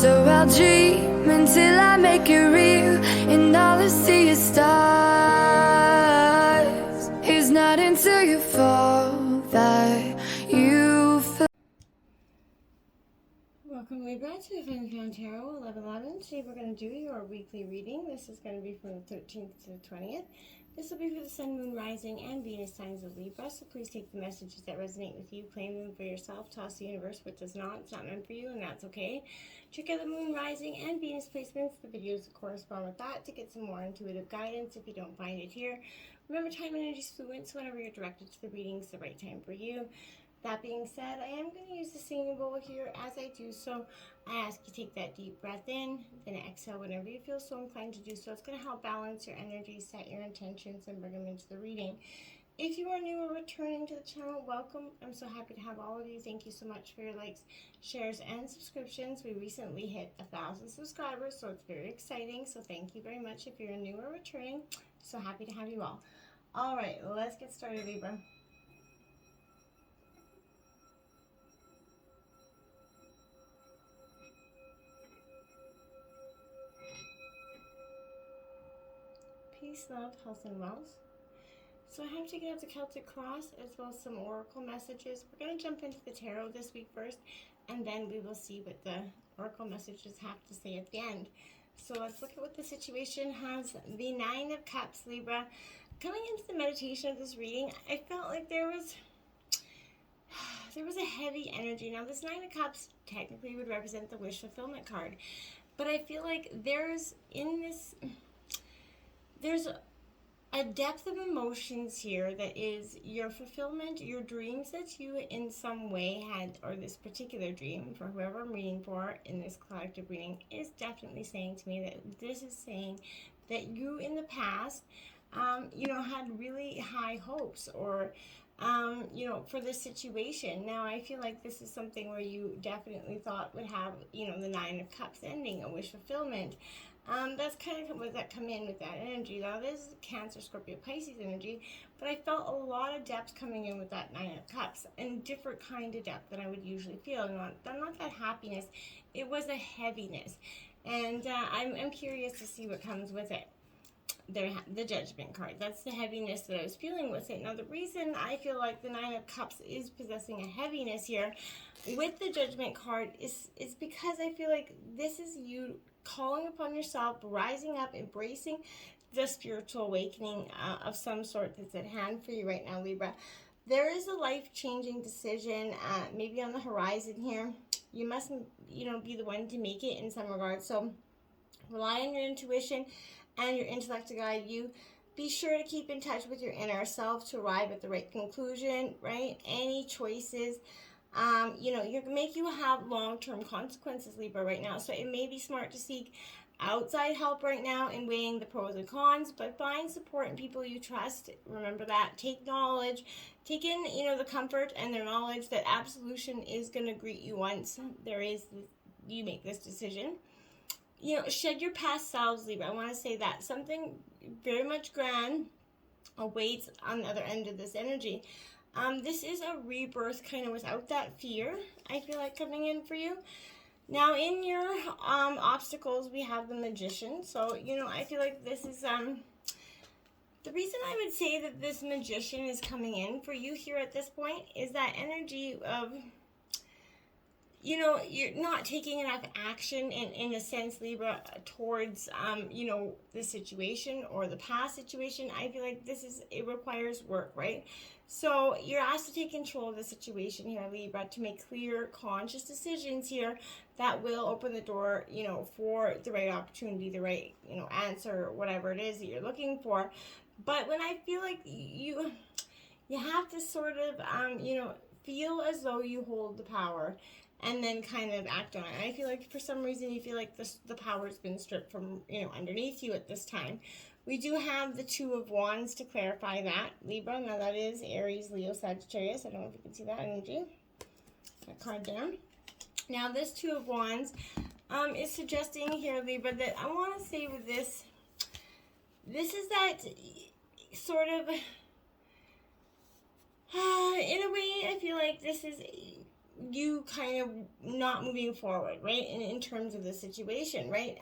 So I'll dream until I make it real, and all I see is stars. It's not until you fall that you feel. Welcome, Libra, to the Fun Found Tarot 1111. Today we're going to do your weekly reading. This is going to be from the 13th to the 20th. This will be for the Sun, Moon, Rising, and Venus signs of Libra, so please take the messages that resonate with you, claim them for yourself, toss the universe what does not. It's not meant for you, and that's okay. Check out the Moon, Rising, and Venus placements, the videos that correspond with that, to get some more intuitive guidance if you don't find it here. Remember, time and energy is fluid, so whenever you're directed to the reading, it's the right time for you. That being said, I am going to use the singing bowl here. As I do so, I ask you to take that deep breath in, then exhale whenever you feel so inclined to do so. It's going to help balance your energy, set your intentions, and bring them into the reading. If you are new or returning to the channel, welcome. I'm so happy to have all of you. Thank you so much for your likes, shares, and subscriptions. We recently hit 1,000 subscribers, so it's very exciting. So thank you very much if you're new or returning. So happy to have you all. All right, let's get started, Libra. Peace, love, health, and wealth. So I have taken out the Celtic Cross as well as some oracle messages. We're going to jump into the tarot this week first, and then we will see what the oracle messages have to say at the end. So let's look at what the situation has. The Nine of Cups, Libra. Coming into the meditation of this reading, I felt like there was a heavy energy. Now, this Nine of Cups technically would represent the wish fulfillment card, but I feel like there's a depth of emotions here that is your fulfillment, your dreams that you in some way had, or this particular dream for whoever I'm reading for in this collective reading is definitely saying to me that this is saying that you in the past, had really high hopes or, for this situation. Now, I feel like this is something where you definitely thought would have, the Nine of Cups ending, a wish fulfillment. That's kind of what that come in with that energy. Now, this is Cancer, Scorpio, Pisces energy, but I felt a lot of depth coming in with that Nine of Cups, and different kind of depth than I would usually feel. Not that happiness, it was a heaviness, and I'm curious to see what comes with it. The Judgment card. That's the heaviness that I was feeling with it. Now, the reason I feel like the Nine of Cups is possessing a heaviness here with the Judgment card is because I feel like this is you calling upon yourself, rising up, embracing the spiritual awakening of some sort that's at hand for you right now, Libra. There is a life-changing decision maybe on the horizon here. You must, be the one to make it in some regards. So rely on your intuition and your intellect to guide you. Be sure to keep in touch with your inner self to arrive at the right conclusion, right? Any choices, make you have long-term consequences, Libra, right now. So it may be smart to seek outside help right now in weighing the pros and cons, but find support in people you trust. Remember that. Take knowledge. Take in, the comfort and their knowledge that absolution is going to greet you once you make this decision. Shed your past selves, Libra. I want to say that something very much grand awaits on the other end of this energy. This is a rebirth kind of without that fear, I feel like, coming in for you. Now, in your obstacles, we have the Magician. So, I feel like this is the reason I would say that this Magician is coming in for you here at this point is that energy of, you're not taking enough action in a sense, Libra, towards, the situation or the past situation. I feel like it requires work, right? So you're asked to take control of the situation here, Libra, to make clear, conscious decisions here that will open the door, for the right opportunity, the right, answer, whatever it is that you're looking for. But when I feel like you have to sort of, feel as though you hold the power and then kind of act on it. I feel like for some reason you feel like the power's been stripped from, underneath you at this time. We do have the Two of Wands to clarify that, Libra. Now that is Aries, Leo, Sagittarius. I don't know if you can see that energy. That card down. Now this Two of Wands is suggesting here, Libra, that I want to say with this is that sort of, in a way, I feel like this is you kind of not moving forward, right? In terms of the situation, right?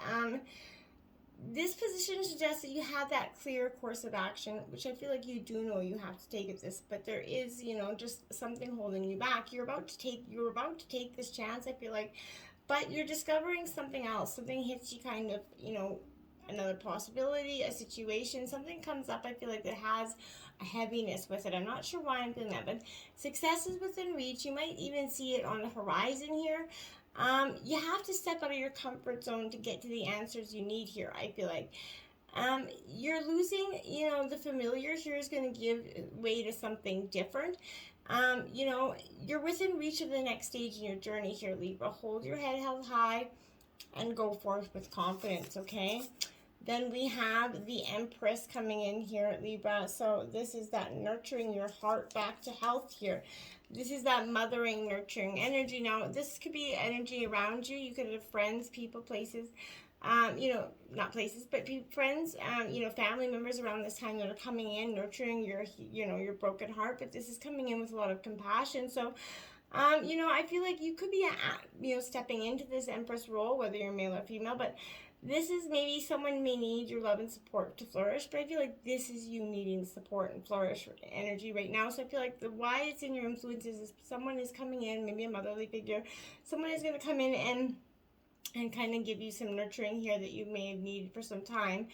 This position suggests that you have that clear course of action, which I feel like you do know you have to take at this, but there is, just something holding you back. You're about to take this chance, I feel like, but you're discovering something else. Something hits you kind of, another possibility, a situation, something comes up, I feel like, that has a heaviness with it. I'm not sure why I'm feeling that, but success is within reach. You might even see it on the horizon here. You have to step out of your comfort zone to get to the answers you need here, I feel like. You're losing, the familiar here is going to give way to something different. You're within reach of the next stage in your journey here, Libra. Hold your head held high and go forth with confidence, okay? Then we have the Empress coming in here, Libra. So this is that nurturing your heart back to health here. This is that mothering, nurturing energy. Now, this could be energy around you. You could have friends, people, places, not places, but friends, family members around this time that are coming in, nurturing your broken heart. But this is coming in with a lot of compassion. So, I feel like you could be, stepping into this Empress role, whether you're male or female, but this is maybe someone may need your love and support to flourish, but I feel like this is you needing support and flourish energy right now. So I feel like why it's in your influences is someone is coming in, maybe a motherly figure. Someone is going to come in and kind of give you some nurturing here that you may have needed for some time.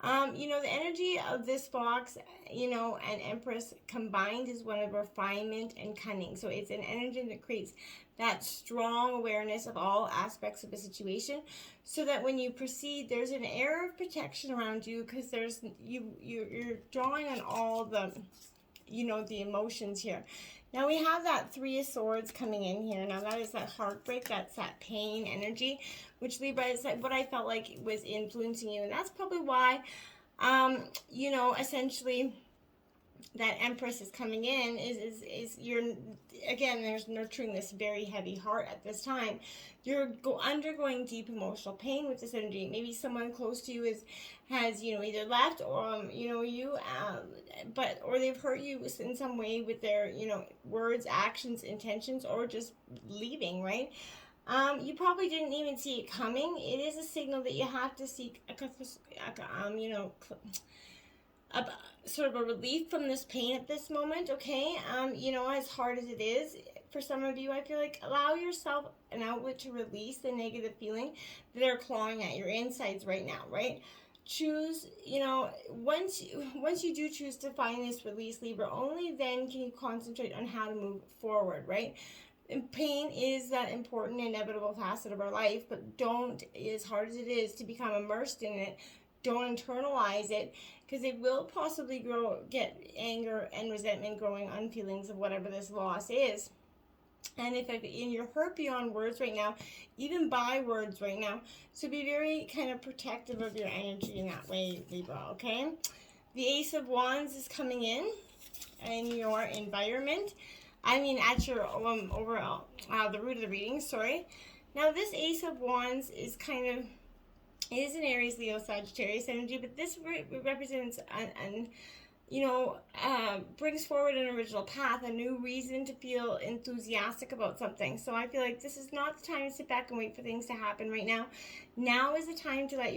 The energy of this box, and Empress combined is one of refinement and cunning. So it's an energy that creates that strong awareness of all aspects of a situation, so that when you proceed, there's an air of protection around you, because you're drawing on all the, the emotions here. Now we have that Three of Swords coming in here. Now that is that heartbreak, that's that pain energy, which Libra is what I felt like was influencing you. And that's probably why, essentially that Empress is coming in is you're, again, there's nurturing this very heavy heart at this time. You're undergoing deep emotional pain with this energy. Maybe someone close to you has either left or or they've hurt you in some way with their words, actions, intentions, or just leaving, right? You probably didn't even see it coming. It is a signal that you have to seek sort of a relief from this pain at this moment, okay? As hard as it is for some of you, I feel like allow yourself an outlet to release the negative feeling that are clawing at your insides right now, right? Choose, once you do choose to find this release, Libra, only then can you concentrate on how to move forward, right? And pain is that important, inevitable facet of our life, but don't, as hard as it is to become immersed in it, don't internalize it, because it will possibly get anger and resentment growing on feelings of whatever this loss is. And if you're hurt beyond words right now, even by words right now, so be very kind of protective of your energy in that way, Libra, okay? The Ace of Wands is coming in your environment. At your overall, the root of the reading, sorry. Now, this Ace of Wands is it is an Aries, Leo, Sagittarius energy, but this represents brings forward an original path, a new reason to feel enthusiastic about something. So I feel like this is not the time to sit back and wait for things to happen right now. Now is the time to let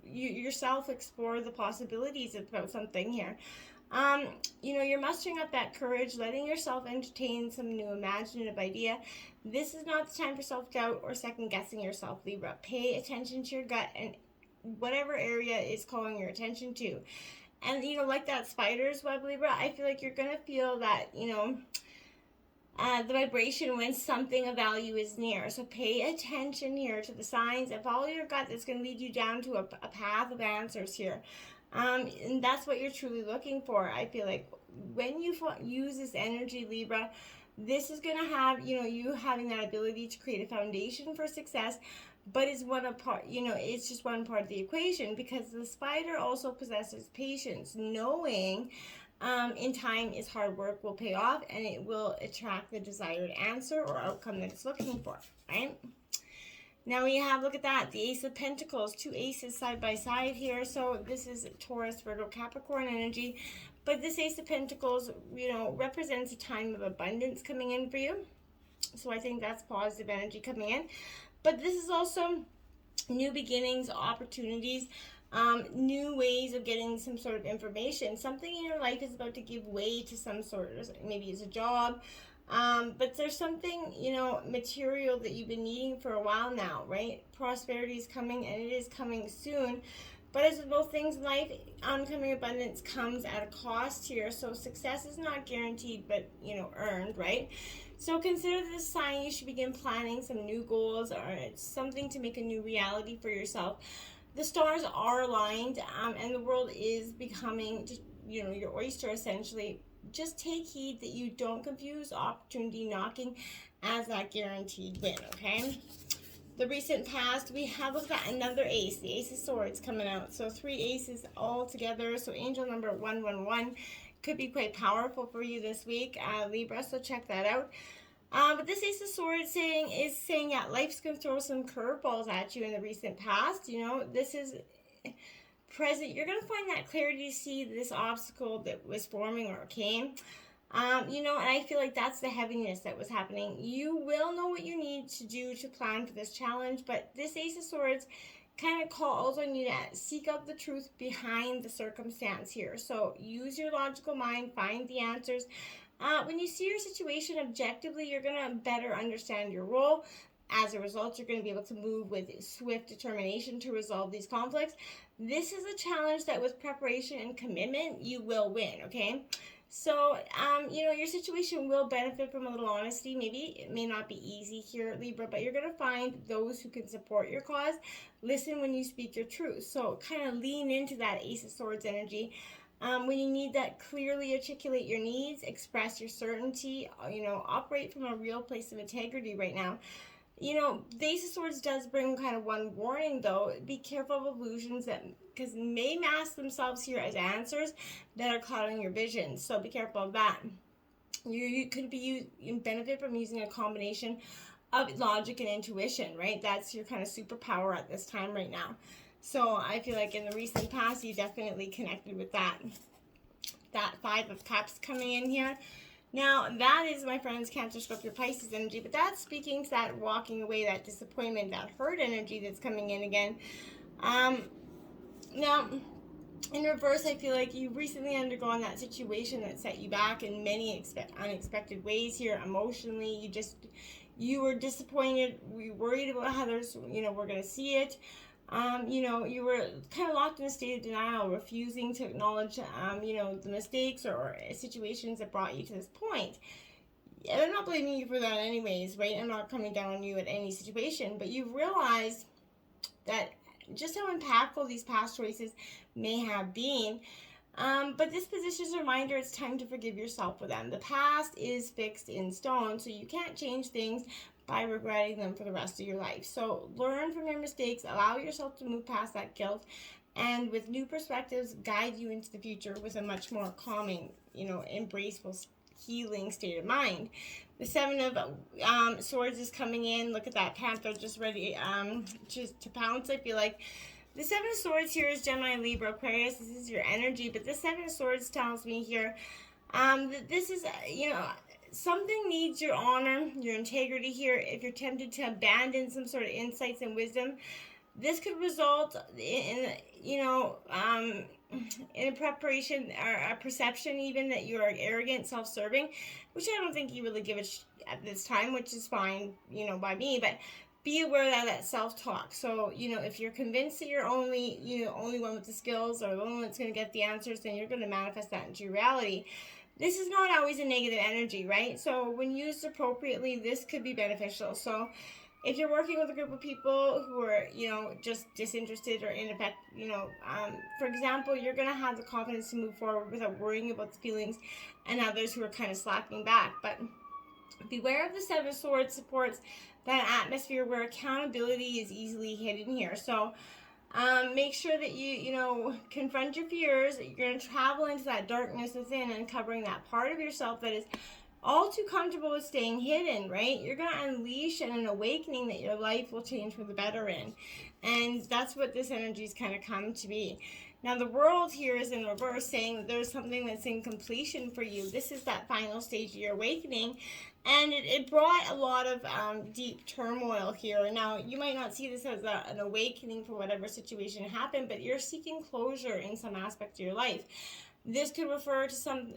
yourself explore the possibilities about something here. You're mustering up that courage, letting yourself entertain some new imaginative idea. This is not the time for self-doubt or second-guessing yourself, Libra. Pay attention to your gut and whatever area is calling your attention to. And, like that spider's web, Libra, I feel like you're going to feel that, the vibration when something of value is near. So pay attention here to the signs and follow your gut. That's going to lead you down to a path of answers here. And that's what you're truly looking for. I feel like when you use this energy, Libra, this is going to have, you having that ability to create a foundation for success, but it's it's just one part of the equation, because the spider also possesses patience, knowing in time its hard work will pay off and it will attract the desired answer or outcome that it's looking for, right? Now we have, look at that, the Ace of Pentacles, two aces side by side here. So this is Taurus, Virgo, Capricorn energy. But this Ace of Pentacles, represents a time of abundance coming in for you. So I think that's positive energy coming in. But this is also new beginnings, opportunities, new ways of getting some sort of information. Something in your life is about to give way to some sort of, maybe it's a job, but there's something, material that you've been needing for a while now, right? Prosperity is coming, and it is coming soon. But as with both things in life, oncoming abundance comes at a cost here. So success is not guaranteed, but, earned, right? So consider this a sign you should begin planning some new goals, or it's something to make a new reality for yourself. The stars are aligned, and the world is becoming, your oyster, essentially. Just take heed that you don't confuse opportunity knocking as that guaranteed win, okay? The recent past, we have looked at another ace, the Ace of Swords coming out. So 3 aces all together. So angel number 111 could be quite powerful for you this week, Libra, so check that out. But this Ace of Swords is saying, yeah, life's going to throw some curveballs at you in the recent past. This is present. You're going to find that clarity to see this obstacle that was forming or came. And I feel like that's the heaviness that was happening. You will know what you need to do to plan for this challenge, but this Ace of Swords kind of calls on you to seek out the truth behind the circumstance here. So use your logical mind, find the answers. When you see your situation objectively, you're going to better understand your role. As a result, you're going to be able to move with swift determination to resolve these conflicts. This is a challenge that with preparation and commitment, you will win, okay? So, your situation will benefit from a little honesty. Maybe it may not be easy here, Libra, but you're going to find those who can support your cause. Listen when you speak your truth. So kind of lean into that Ace of Swords energy. When you need that, clearly articulate your needs, express your certainty, operate from a real place of integrity right now. The Ace of Swords does bring kind of one warning, though. Be careful of illusions because may mask themselves here as answers that are clouding your vision. So be careful of that. You could benefit from using a combination of logic and intuition, right? That's your kind of superpower at this time right now. So I feel like in the recent past, you definitely connected with that. That 5 of Cups coming in here. Now, that is, my friends, Cancer, Scorpio, Pisces energy, but that's speaking to that walking away, that disappointment, that hurt energy that's coming in again. Now, in reverse, I feel like you recently undergone that situation that set you back in many unexpected ways here emotionally. You were disappointed, you were worried about how others, were going to see it. You were kind of locked in a state of denial, refusing to acknowledge, the mistakes or situations that brought you to this point. And I'm not blaming you for that anyways, right? I'm not coming down on you at any situation, but you've realized that just how impactful these past choices may have been. But this position is a reminder it's time to forgive yourself for them. The past is fixed in stone, so you can't change things by regretting them for the rest of your life. So learn from your mistakes, allow yourself to move past that guilt, and with new perspectives, guide you into the future with a much more calming, embraceful, healing state of mind. The 7 of Swords is coming in. Look at that Panther just ready to pounce, I feel like. The 7 of Swords here is Gemini, Libra, Aquarius. This is your energy, but the 7 of Swords tells me here that this is, something needs your honor, your integrity here. If you're tempted to abandon some sort of insights and wisdom, this could result in a preparation or a perception even that you are arrogant, self-serving, which I don't think you really give it at this time, which is fine, by me, but be aware of that self-talk. So, if you're convinced that you're only one with the skills or the only one that's going to get the answers, then you're going to manifest that into your reality. This is not always a negative energy, right? So when used appropriately, this could be beneficial. So if you're working with a group of people who are, just disinterested or ineffective, for example, you're going to have the confidence to move forward without worrying about the feelings and others who are kind of slacking back. But beware of the 7 of Swords supports that atmosphere where accountability is easily hidden here. So make sure that you confront your fears. You're going to travel into that darkness within, uncovering that part of yourself that is all too comfortable with staying hidden, right? You're going to unleash an awakening that your life will change for the better in. And that's what this energy has kind of come to be. Now the world here is in reverse, saying that there's something that's in completion for you. This is that final stage of your awakening, and it brought a lot of deep turmoil here. Now you might not see this as an awakening for whatever situation happened, but you're seeking closure in some aspect of your life. This could refer to some,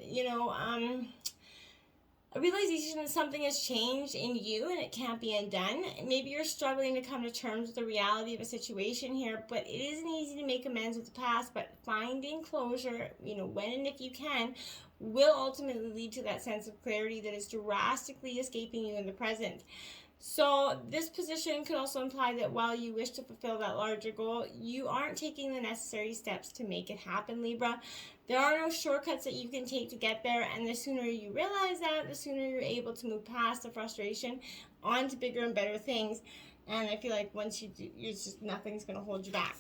a realization that something has changed in you and it can't be undone. Maybe you're struggling to come to terms with the reality of a situation here, but it isn't easy to make amends with the past. But finding closure, when and if you can, will ultimately lead to that sense of clarity that is drastically escaping you in the present. So this position could also imply that while you wish to fulfill that larger goal, you aren't taking the necessary steps to make it happen, Libra. There are no shortcuts that you can take to get there, and the sooner you realize that, the sooner you're able to move past the frustration onto bigger and better things. And I feel like once you do, nothing's going to hold you back.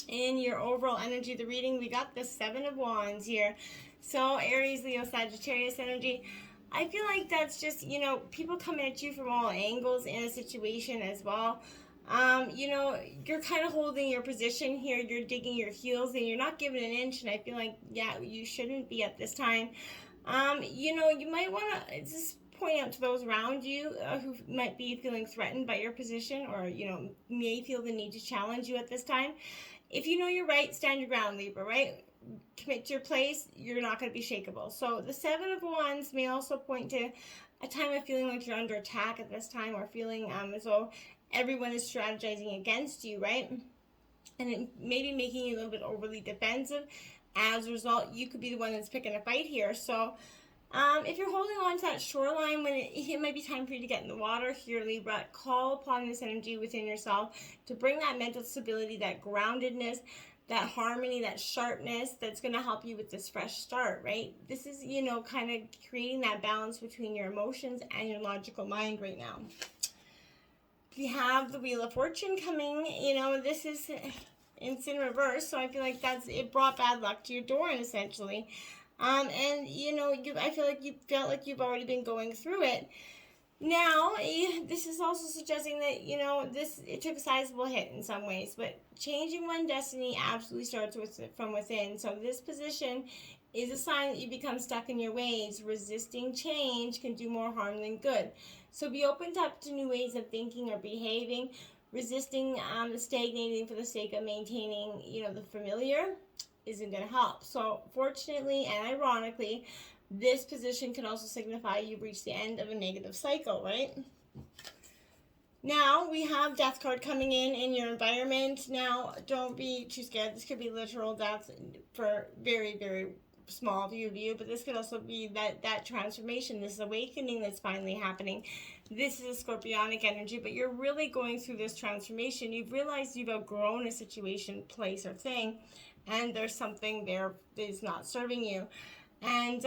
In your overall energy of the reading, we got the Seven of Wands here. So Aries, Leo, Sagittarius energy. I feel like that's just, people coming at you from all angles in a situation as well. You're kind of holding your position here. You're digging your heels in. You're not giving an inch. And I feel like, you shouldn't be at this time. You might want to just point out to those around you who might be feeling threatened by your position, or, may feel the need to challenge you at this time. If you know you're right, stand your ground, Libra, right? Commit to your place, you're not going to be shakeable. So the Seven of Wands may also point to a time of feeling like you're under attack at this time, or feeling as though everyone is strategizing against you, right? And it may be making you a little bit overly defensive. As a result, you could be the one that's picking a fight here. So if you're holding on to that shoreline when it might be time for you to get in the water here, Libra, call upon this energy within yourself to bring that mental stability, that groundedness, that harmony, that sharpness that's going to help you with this fresh start, right? This is, kind of creating that balance between your emotions and your logical mind right now. We have the Wheel of Fortune coming, this is it's in reverse, so I feel like it brought bad luck to your door, essentially. And I feel like you felt like you've already been going through it. Now, this is also suggesting that, it took a sizable hit in some ways, but changing one destiny absolutely starts from within. So this position is a sign that you become stuck in your ways. Resisting change can do more harm than good. So be opened up to new ways of thinking or behaving. Resisting stagnating for the sake of maintaining, the familiar isn't going to help. So fortunately and ironically, this position can also signify you've reached the end of a negative cycle, right? Now, we have Death card coming in your environment. Now, don't be too scared. This could be literal death for very, very small view of you, but this could also be that transformation, this awakening that's finally happening. This is a Scorpionic energy, but you're really going through this transformation. You've realized you've outgrown a situation, place, or thing, and there's something there that is not serving you. And,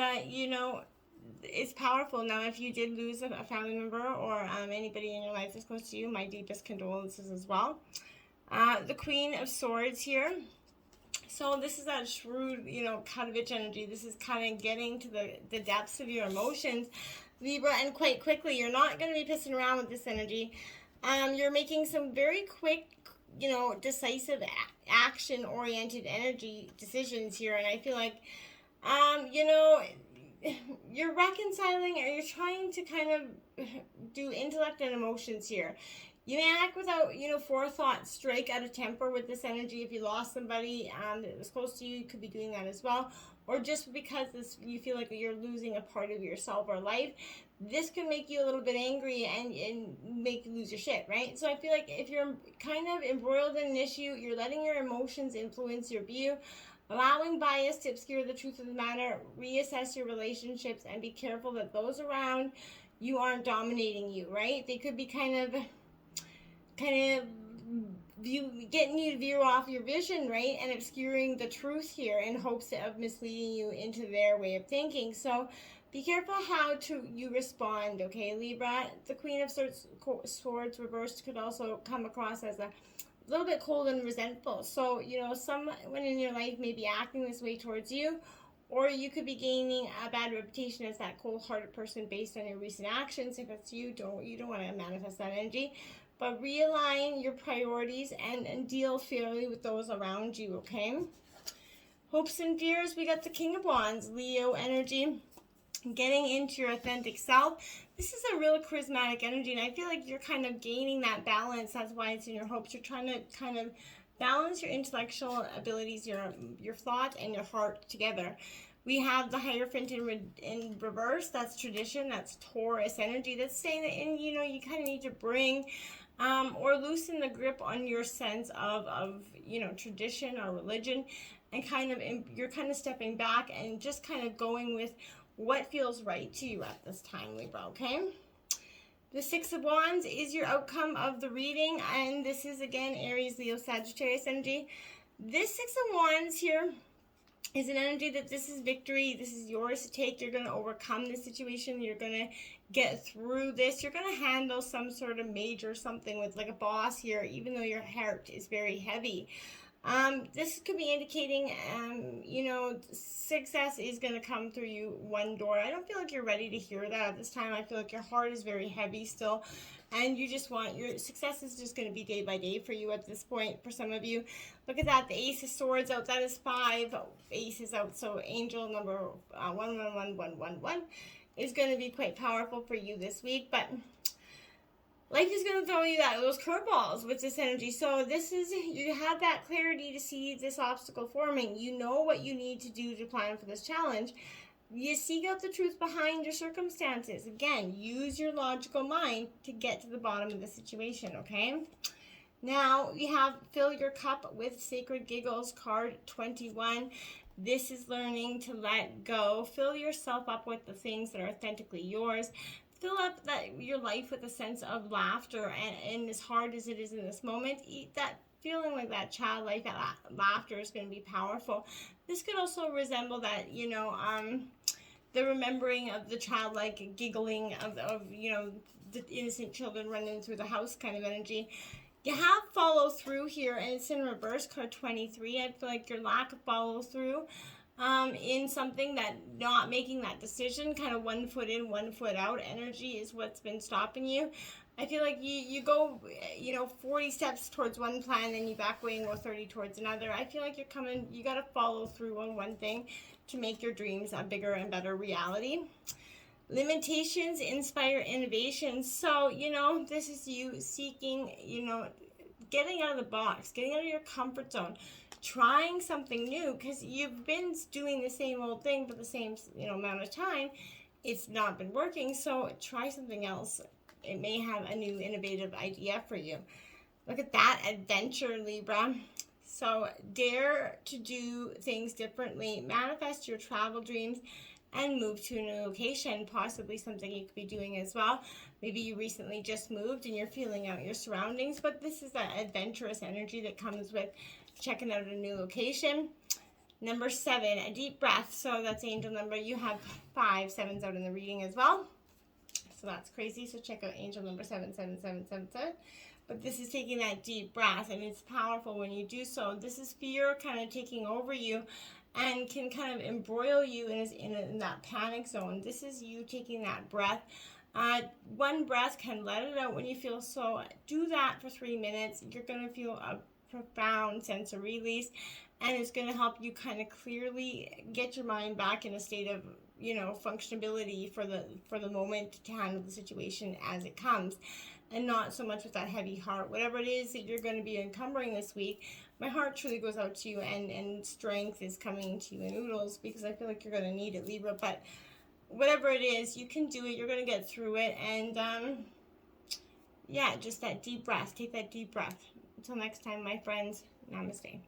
it's powerful. Now, if you did lose a family member or anybody in your life that's close to you, my deepest condolences as well. The Queen of Swords here. So this is that shrewd, Katovich energy. This is kind of getting to the depths of your emotions, Libra, and quite quickly. You're not going to be pissing around with this energy. You're making some very quick, decisive, action-oriented energy decisions here, and I feel like you're reconciling, or you're trying to kind of do intellect and emotions here. You may act without, forethought, strike out of temper with this energy. If you lost somebody that was close to you, you could be doing that as well. Or just because you feel like you're losing a part of yourself or life, this can make you a little bit angry and make you lose your shit, right? So I feel like if you're kind of embroiled in an issue, you're letting your emotions influence your view, allowing bias to obscure the truth of the matter. Reassess your relationships and be careful that those around you aren't dominating you, right? They could be kind of getting you to veer off your vision, right? And obscuring the truth here in hopes of misleading you into their way of thinking. So be careful how you respond, okay, Libra? The Queen of Swords reversed could also come across as a little bit cold and resentful. So, someone in your life may be acting this way towards you, or you could be gaining a bad reputation as that cold-hearted person based on your recent actions. If it's you don't want to manifest that energy. But realign your priorities and deal fairly with those around you, okay? Hopes and fears, we got the King of Wands, Leo energy. Getting into your authentic self. This is a real charismatic energy, and I feel like you're kind of gaining that balance. That's why it's in your hopes. You're trying to kind of balance your intellectual abilities, your thought, and your heart together. We have the Hierophant in reverse. That's tradition. That's Taurus energy. That's saying that, you kind of need to bring or loosen the grip on your sense of tradition or religion, and you're kind of stepping back and just kind of going with what feels right to you at this time, Libra, okay? The Six of Wands is your outcome of the reading, and this is, again, Aries, Leo, Sagittarius energy. This Six of Wands here is an energy that this is victory. This is yours to take. You're going to overcome this situation. You're going to get through this. You're going to handle some sort of major something with like a boss here, even though your heart is very heavy. This could be indicating, success is going to come through you one door. I don't feel like you're ready to hear that at this time. I feel like your heart is very heavy still, and you just want your success is just going to be day by day for you at this point. For some of you, look at that. The Ace of Swords out. That is 5 aces out. So angel number 111111 is going to be quite powerful for you this week, but life is going to throw you those curveballs with this energy. So you have that clarity to see this obstacle forming. You know what you need to do to plan for this challenge. You seek out the truth behind your circumstances. Again, use your logical mind to get to the bottom of the situation, okay? Now, you have Fill Your Cup with Sacred Giggles, card 21. This is learning to let go. Fill yourself up with the things that are authentically yours. Fill up your life with a sense of laughter, and as hard as it is in this moment, that feeling like that childlike laughter is going to be powerful. This could also resemble that, the remembering of the childlike giggling of the innocent children running through the house kind of energy. You have follow through here, and it's in reverse, card 23. I feel like your lack of follow through in something, that not making that decision, kind of 1 foot in, 1 foot out energy is what's been stopping you. I feel like you go, 40 steps towards one plan, then you back away and go 30 towards another. I feel like you got to follow through on one thing to make your dreams a bigger and better reality. Limitations inspire innovation. So, this is you seeking, getting out of the box, getting out of your comfort zone, trying something new, because you've been doing the same old thing for the same amount of time. It's not been working, so try something else. It may have a new innovative idea for you. Look at that adventure, Libra. So dare to do things differently. Manifest your travel dreams and move to a new location, possibly something you could be doing as well. Maybe you recently just moved and you're feeling out your surroundings, but this is that adventurous energy that comes with checking out a new location. Number 7, a deep breath. So that's angel number. You have 5 7s out in the reading as well. So that's crazy. So check out angel number 77777. But this is taking that deep breath, and it's powerful when you do so. This is fear kind of taking over you and can kind of embroil you in that panic zone. This is you taking that breath. One breath can let it out when you feel so. Do that for 3 minutes. You're going to feel a profound sense of release, and it's going to help you kind of clearly get your mind back in a state of functionability for the moment to handle the situation as it comes, and not so much with that heavy heart. Whatever it is that you're going to be encumbering this week, my heart truly goes out to you, and strength is coming to you in oodles, because I feel like you're going to need it, Libra. But whatever it is, you can do it. You're going to get through it, and just that deep breath. Take that deep breath. Until next time, my friends, namaste.